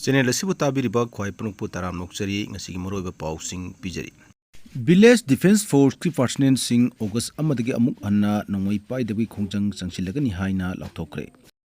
Channel asibu tabiriba khwai punukpu taram nokchari ngasigi maroiba pausing pijari. Village Defense Force ki personnel sing August amadagi amuk anna nongmai paidagi khongjang changsilagani haina lauthokre.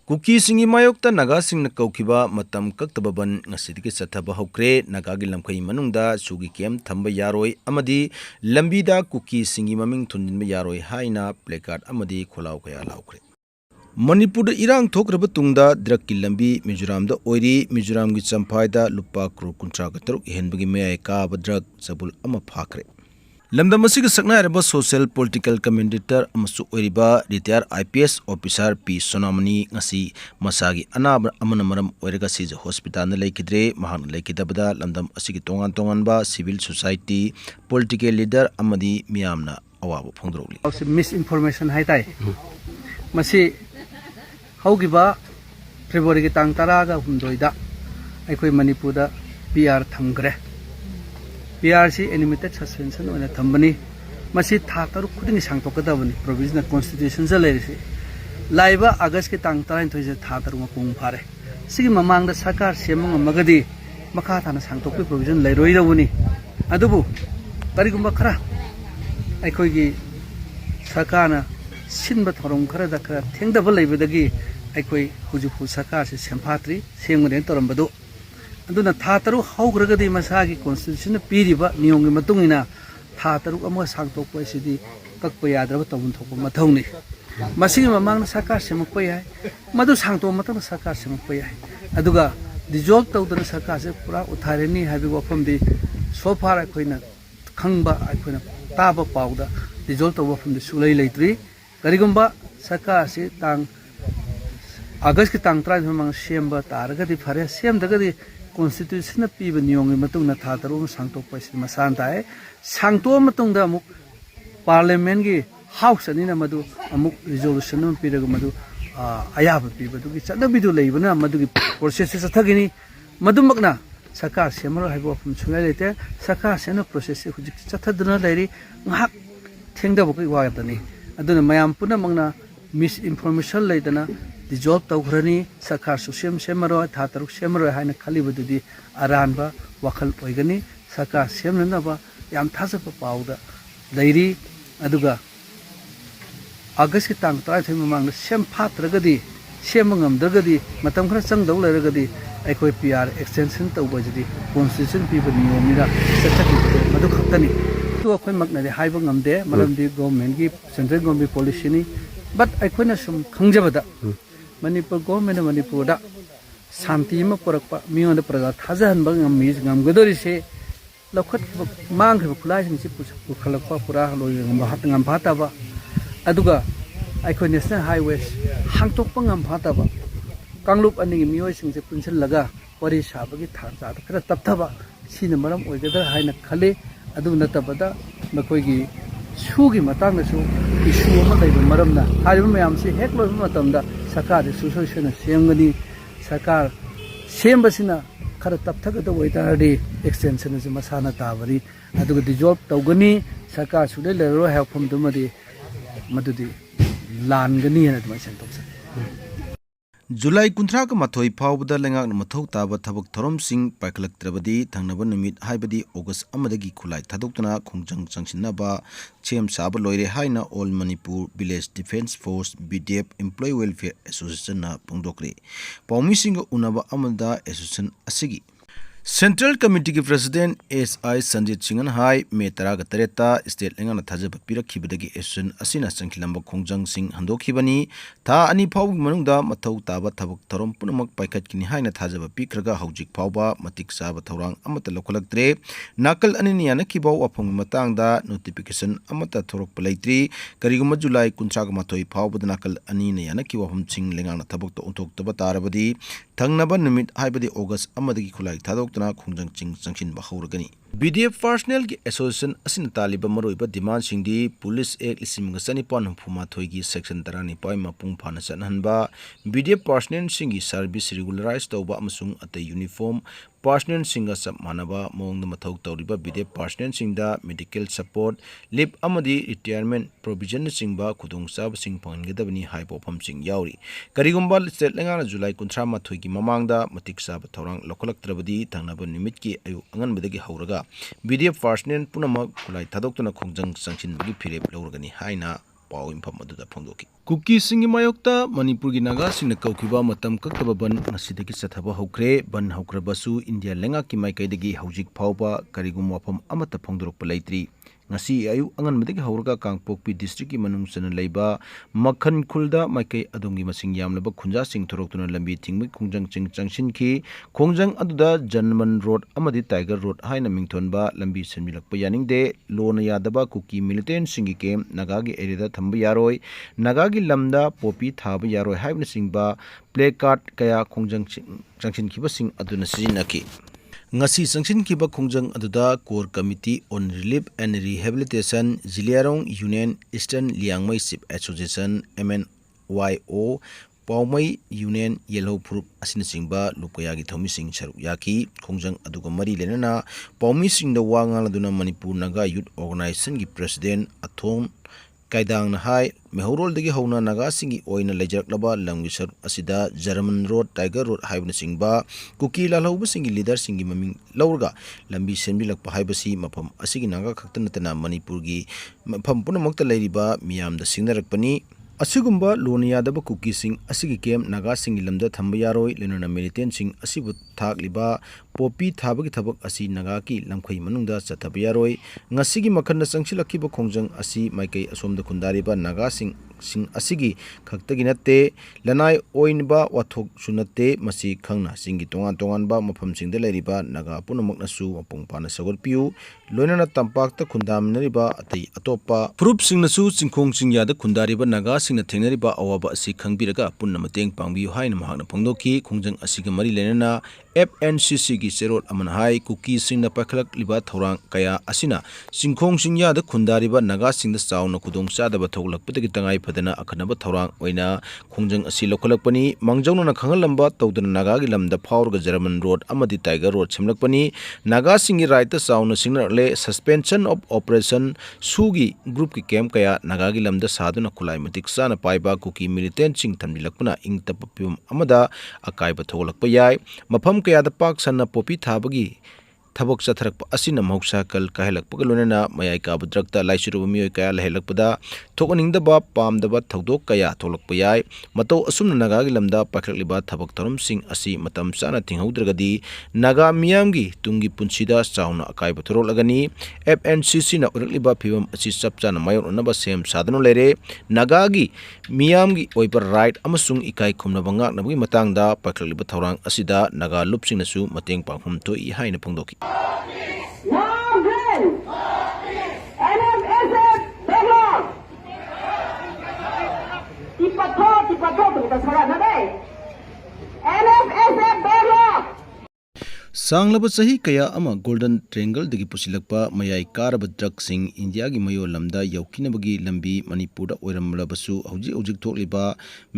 Kuki singi mayokta naga singna kaukiba matam kaktababan ngasidigi sathaba hokre nagagi lamkai manungda sugi kem thamba yaroi amadi lambida kuki singi maming thunjinba yaroi haina placard amadi kholaw kaya laukre. Manipur irang thokraba tungda drakki lambi Mizoram da oiri Mizoram gi champhai da lupa crore kuntra ga taruk henbagi mayai ka ba drug sabul ama phakre. Lamda masig sakna araba social political commentator amasu oiriba retired IPS officer P Sonamani ngasi masagi anaba amana maram oiraga sij hospital na laikidre mahang laikidabada lamdam asigi tongan ba civil society political leader amadi miyamna awaba phongdrogli. Misinformation hai tai. Masi Haugiba February ki tang taraga humdoida aikoi Manipurda PR thamgre PR si unlimited suspension oina thambani masi tha taru khuding sangtokadabani provisional constitution ja leirisi laiba August ki tang 39 tha taru ma pung phare sigi mamang da sarkar semang magadi makha thana sangtokpi provision leiroi rabuni adubu tarigumba khara aikoi gi sarkarna sinba thorong khara da khara thengdaba leibadagi aikoi hujupu sarkar se semphatri sengmuden torambadu aduna tha taru haugragadi masagi constitution piriba niyongi matungina tha taru ama sangtokpa sidi kakpa yadraba tawun thokpa mathawni masigi mamang sarkar semakpa yai madu sangto matang sarkar semakpa yai aduga dissolve tawdana sarkar se pura uthareni habi wafamdi so far aikoina khangba aikoina taba pawda dissolve tawba famdi sulai leitri karigumba sarkar se tang August ki tang 30 mamang semba taragadi phare semdagadi constitution na piba niyongi matungna tha taru sangtokpa si masantae sangto matungda amuk parliament gi house ani na madu amuk resolution na piraga madu ayaba piba du gi chana bidu leibana madu gi process se sathagini madumakna sarkar semaro haibo phum chungai lete sarkar sena process se hujik chathaduna leiri ngahak thengda bokai wagatani aduna mayam puna mangna misinformation leidana dissolve tawgrani sarkar susem semaro tha taruk semaro haina khalibadudi aranba wakhal oigani sarkar semnaba yam thasapa pawda leiri aduga August ki tang 30 mamang sem phatragadi semangam dragadi matam khara changdaw leragadi aikoi PR extension tawbajidi constitution piba niyomira sathaki adu khaktani to akhoi maknade haiba ngamde malamdi government gi central government policy ni but aikoina sum khangjabada Manipur government Manipurda Santi ma porakpa miyon praga thajahanba ngammi ngamgadori se lokhat mang khib khulai sing si pukhalakpa pura loi ngam phataba aduga aikoi national highways hangtokpa ngam phataba kanglup ani miyoy sing se punchal laga wari sabagi tharja khara tapthaba sina maram oigada haina khale adu natabada makoi gi sugi matang su issue ama laiba maramna hariba mayam si hek lo matamda sarkar solution semgani sarkar sembasina khara tapthagada oitardi extension se masana tabari aduga dissolve tawgani sarkar sude lero help from dumadi madudi langani na dum sentoksa July kunthra ka mathoi phawbada lengak mathau taba thabak thorom sing paikalaktrabadi thangnaba numit haibadi August amadagi khulai thadoktana khongjang changsinaba chem saba loire haina All Manipur Village Defense Force BDF Employee Welfare Association na pungdokre paumi sing unaba amada association asigi Central Committee ki President SI Sanjit Singan Hai me taraga tareta state lengana thajaba pirakhibadagi association asina changkhilamba khongjang sing handokhibani tha ani phau manungda mathau taba thabak thorom punamak paikhatkini haina thajaba pikraga haujik phauba matik saba thorang amata lokhalaktre nakal anini anakibaw afong matangda notification amata thorok palaitri kariguma July 13 mathoi phawbada nakal anini anakiwa humching lengana thabak to untok taba tarabadi thangnaba numit haibadi August amadagi khulai thadok tana khongjang ching changsin ba hawragani BDF personnel की association asin taliba maroiba demand singdi police act 1964 की section 12 mapung phana chanhanba BDF personnel singi service regularize tawba amasung ate uniform personnel singa sab manaba mongda mathau tawriba BDF personnel singda medical support leave amadi retirement provision singba khudong sab sing phangedabani high pofam sing yauri karigumba state lenga July 13 की mamangda matik sab thorang lokolaktrabadi thangnaba nimit ki ayu angan bedagi hauraga BDF personnel punamak kulai thadokna khongjang sangchin bagi phirep lawrgani haina पाव इंफम अदुदा फोंदोकी cookie सिंगी मायोक्ता Manipur की नागा सिंह कौखिबा मतम कक्तबा बन ngasiदगी चथबा हौख्रे बन हौख्रबसु India लेंगा की माइकैदगी हौजिक फावबा करिगुम वाफम अमत फोंदोरप लैत्रि ngasi ayu angan medagi hauraga kangpokpi district ki manung sana leiba makhan khulda maikai adongi masing yamlaba khunja sing thoroktuna lambi thingmi khongjang changsin ki khongjang aduda janman road amadi tiger road haina mingthonba lambi senmilakpa yaningde lona yadaba kuki militant singi kem nagagi area da thamba yaroi nagagi lamda popi thaba yaroi haibna singba play card kaya khongjang changsin kiba sing aduna sijinaki ngasi sangsin kiba khongjang aduda core committee on relief and rehabilitation Ziliarong Union Eastern Liangmai Sip Association MNYO Paumai Union Yellow Group asin singba lupaya gi thomi sing saruk yaki khongjang aduga mari lenana paumi singda wangala duna Manipur Naga Youth Organization gi president Athong Kaidang na hai mehorol dagi hauna naga singi oina lejaklaba lamgi sar asida German Road Tiger Road haibna singba kuki lalauba singi leader singi maming laurga lambi senbi lakpa haibasi mafam asigi naga khaktanatana Manipur gi mafam punamakta leiriba miyamda singnarakpani asigumba loniyadaba kuki sing asigi kem naga singi lamda thamba yaroi lenona militant sing asibu thakliba popi thabagi thabak asi naga ki lamkhai manungda chathaba yaroi ngasigi makhanna sangsilakiba khongjang asi maikai asomda khundariba naga sing asigi khaktagi natte lanai oinba wathok sunate masi khangna singi tongan ba mafam singda leiriba naga punamakna su apung pana sagol piu loinana tampakta khundamnariba atai atopa proof singna su chingkhong singyada khundariba naga singna thengnariba awaba asi khangbiraga punna mateng pangbiu haina mahakna phongdoki khongjang asiga mari lenana FNCC gi serot aman hai kuki singna pakhlak liba thorang kaya asina chingkhong singyada khundariba naga singda chauna khudong chadaba thoglakpatagi tangai phadana akhanaba thorang oina khongjang asi lokhalakpani mangjauna khangalamba tawdana naga gi lamda phawrga German Road amadi Tiger Road semlakpani naga singi right ta chauna singnarle suspension of operation sugi group ki camp kaya naga gi lamda saduna khulai matik sana paiba kuki militant sing thamlilakpana ingtapapum amada akaiba thoglakpa yai mafam kaya da pak sanna popi thabagi thabok chatharakpa asina mahoksa kal kahelakpa lonena mayai ka budrakta laisiruba mioi kaya lahelakpada thokaningdaba pamdaba thodok kaya tholakpa yai mato asumna naga gi lamda pakhlakliba thabak thorum sing asi matam chana thinghodragadi naga miyamgi tungi punsida chauna akaiba thorolagani FNCC na urakliba phibam asi chapchana mayornaba sem sadano lere naga gi miyamgi oiba right amasung ikai khumnaba ngaknabagi matangda pakhlakliba thorang asida naga lupsing nasu mateng pangphum toi haina phongdoki सांगलबा सही कया अमा golden triangle दगी पुसिलकपा मयाई कारब drug सिंग India की मयो lambda यौकिनबगी लंबी Manipur ओइरमलबसु हौजी हौजिक थोकलिबा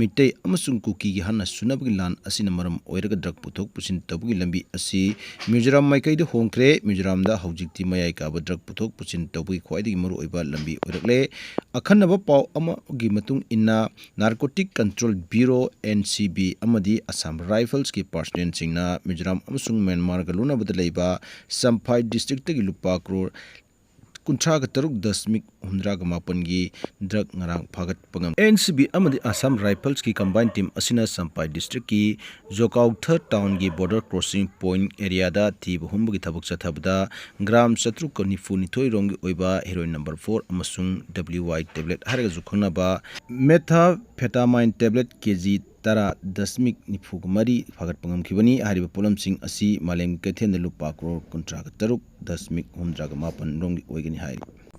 मिटै अमसुंग cookie की हन्ना सुनबगी लान असिना मरम ओइरगा ड्रग पुथोक पुसिन तबगी लंबी असि मिजोराम माइकैद होंख्रे मिजोरामदा हौजिकति मयाई काब ड्रग पुथोक पुसिन तबगी ख्वाइदगी मरु ओइबा लंबी ओइरकले अखन्नबा पाव अमागी मतुंग इन्ना नारकोटिक कंट्रोल ब्यूरो NCB अमदी असम राइफल्स की पर्सनल सिंगना मिजोराम अमसुंग म्यांमार लुना बदलैबा संफाई डिस्ट्रिक्ट की लुपा करोड़ 53.8 की ड्रग ngarang फागत पगम NCB अमदी असम राइफल्स की कंबाइन टीम असिना संपाई डिस्ट्रिक्ट की जोकाउथर टाउन की बॉर्डर क्रॉसिंग पॉइंट एरिया दा थी बहुम की थबक चथबदा ग्राम 792 रोंग ओइबा हेरोइन नंबर 4 अमसुंग WY टेबलेट हरग जुखनबा मेथाम्फेटामाइन टेबलेट केजी तरा दशमिक निफुग मरी फागत पंगम खिबनी हारिबा पोलम सिंह असि मालेम कैथेन लुपा करोड़ 53.8 रोंग ओइगनी high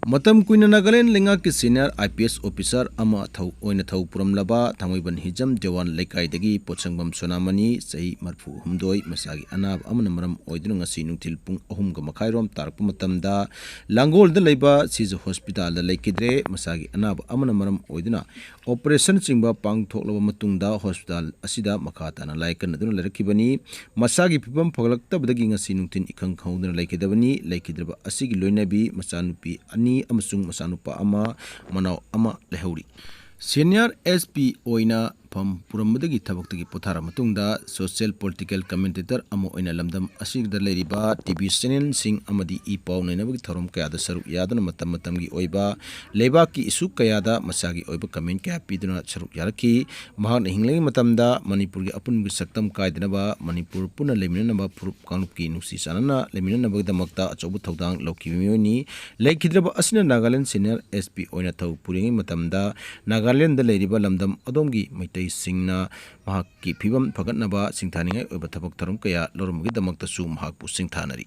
Matam kuina Nagaland lengaki senior IPS officer ama thau oina thau puramlaba Thangoiban Hijam Jawan Lekai Potsangbam Sonamani Sahi Marfu Humdoi Masagi Anab amana maram oiduna ngasi nungtil pung 3:30 tarakpa matamda Langol da leiba Siza Hospital da leikidre masagi anab amana maram oiduna operation chingba pangthoklaba matungda hospital asida makhatana laikan aduna lerakibani masagi pibam phagalaktabadagi ngasi nungtin ikhang khauduna leikidabani leikidraba asigi loinabi machanupi ani amasung machanupa ama manau ama lehauri senior SP oina pam purammadagi thabaktagi pothara matungda social political commentator amo oina lamdam asigda leiriba TV channel sing amadi ipau nainabagi thorom kayada saruk yaduna matam matamgi oiba lebaki isu kayada masagi oiba comment kaya piduna saruk yaraki mahakna hinglegi matamda manipurgi apungi saktam kaidanaba manipur puna leminanaba purup kanupki nusi sanana leminanabagi damakta achobu thodang lokibimioni leikidraba asina Nagaland senior SP oina thau puringi matamda Nagaland da leiriba lamdam adomgi Singna mahakki phibam phagatnaba singthaningai oiba thabak tharum kaya lorumgi damakta su mahakpu singthanari